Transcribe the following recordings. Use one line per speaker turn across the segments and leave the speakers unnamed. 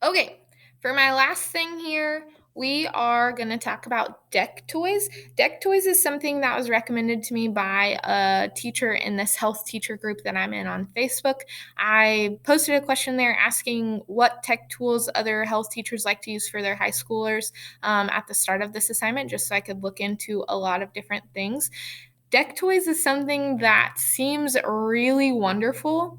Okay, for my last thing here, we are going to talk about deck toys. Deck toys is something that was recommended to me by a teacher in this health teacher group that I'm in on Facebook. I posted a question there asking what tech tools other health teachers like to use for their high schoolers at the start of this assignment, just so I could look into a lot of different things. Deck toys is something that seems really wonderful,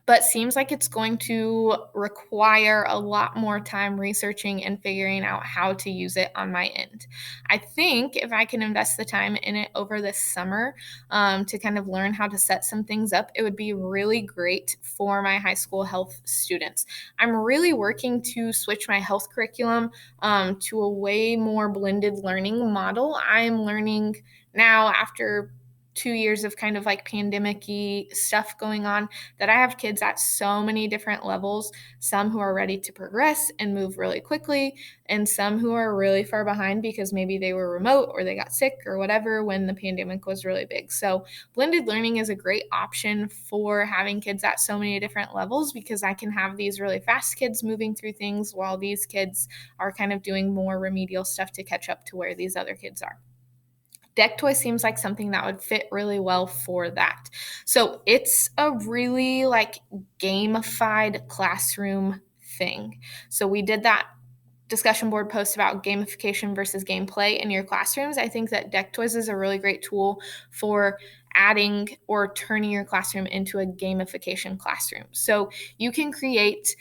but seems like it's going to require a lot more time researching and figuring out how to use it on my end. I think if I can invest the time in it over this summer to kind of learn how to set some things up, it would be really great for my high school health students. I'm really working to switch my health curriculum to a way more blended learning model. I'm learning now after 2 years of kind of like pandemic-y stuff going on, that I have kids at so many different levels, some who are ready to progress and move really quickly, and some who are really far behind because maybe they were remote or they got sick or whatever when the pandemic was really big. So, blended learning is a great option for having kids at so many different levels because I can have these really fast kids moving through things while these kids are kind of doing more remedial stuff to catch up to where these other kids are. Deck toy seems like something that would fit really well for that. So it's a really like gamified classroom thing. So we did that discussion board post about gamification versus gameplay in your classrooms. I think that Deck Toys is a really great tool for adding or turning your classroom into a gamification classroom. So you can create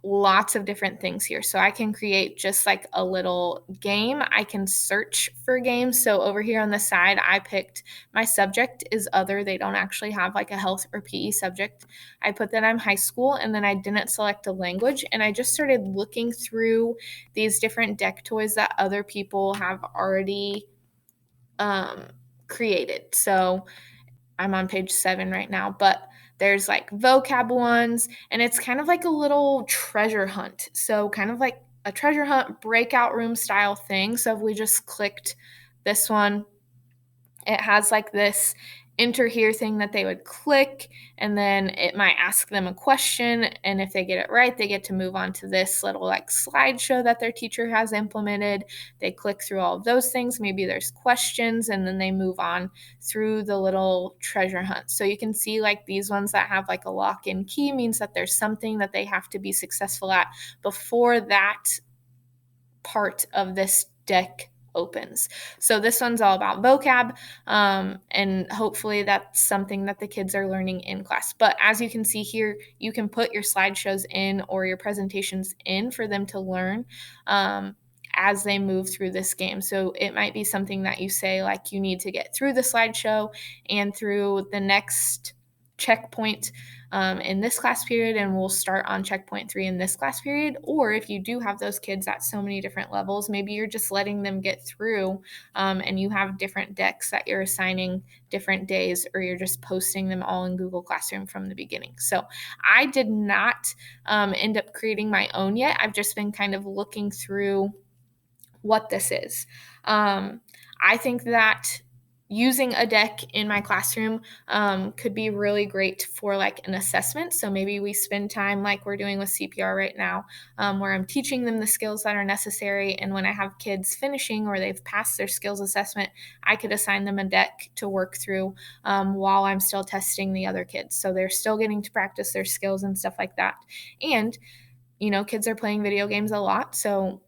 lots of different things here. So I can create just like a little game. I can search for games. So over here on the side, I picked my subject is other. They don't actually have like a health or PE subject. I put that I'm high school, and then I didn't select a language. And I just started looking through these different deck toys that other people have already um, created. So I'm on page 7 right now, but there's like vocab ones, and it's kind of like a little treasure hunt. So, kind of like a treasure hunt breakout room style thing. So, if we just clicked this one, it has like this enter here thing that they would click, and then it might ask them a question, and if they get it right, they get to move on to this little like slideshow that their teacher has implemented. They click through all of those things, maybe there's questions, and then they move on through the little treasure hunt. So you can see like these ones that have like a lock-in key means that there's something that they have to be successful at before that part of this deck opens. So this one's all about vocab, and hopefully that's something that the kids are learning in class. But as you can see here, you can put your slideshows in or your presentations in for them to learn as they move through this game. So it might be something that you say like you need to get through the slideshow and through the next checkpoint in this class period, and we'll start on checkpoint 3 in this class period. Or if you do have those kids at so many different levels, maybe you're just letting them get through, and you have different decks that you're assigning different days, or you're just posting them all in Google Classroom from the beginning. So I did not end up creating my own yet. I've just been kind of looking through what this is. I think that using a deck in my classroom could be really great for like an assessment. So maybe we spend time like we're doing with CPR right now, where I'm teaching them the skills that are necessary. And when I have kids finishing or they've passed their skills assessment, I could assign them a deck to work through while I'm still testing the other kids. So they're still getting to practice their skills and stuff like that. And kids are playing video games a lot. So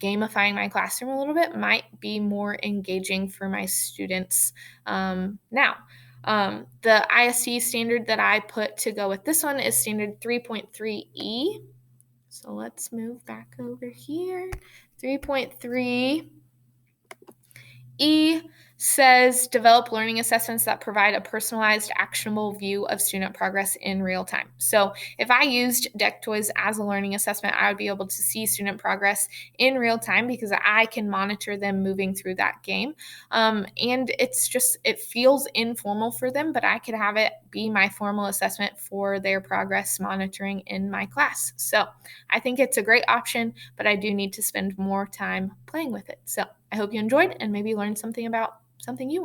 gamifying my classroom a little bit might be more engaging for my students now. The ISD standard that I put to go with this one is standard 3.3E. So let's move back over here. 3.3E says develop learning assessments that provide a personalized, actionable view of student progress in real time. So if I used Deck Toys as a learning assessment, I would be able to see student progress in real time because I can monitor them moving through that game. And it feels informal for them, but I could have it be my formal assessment for their progress monitoring in my class. So I think it's a great option, but I do need to spend more time playing with it. So I hope you enjoyed and maybe learned something about something you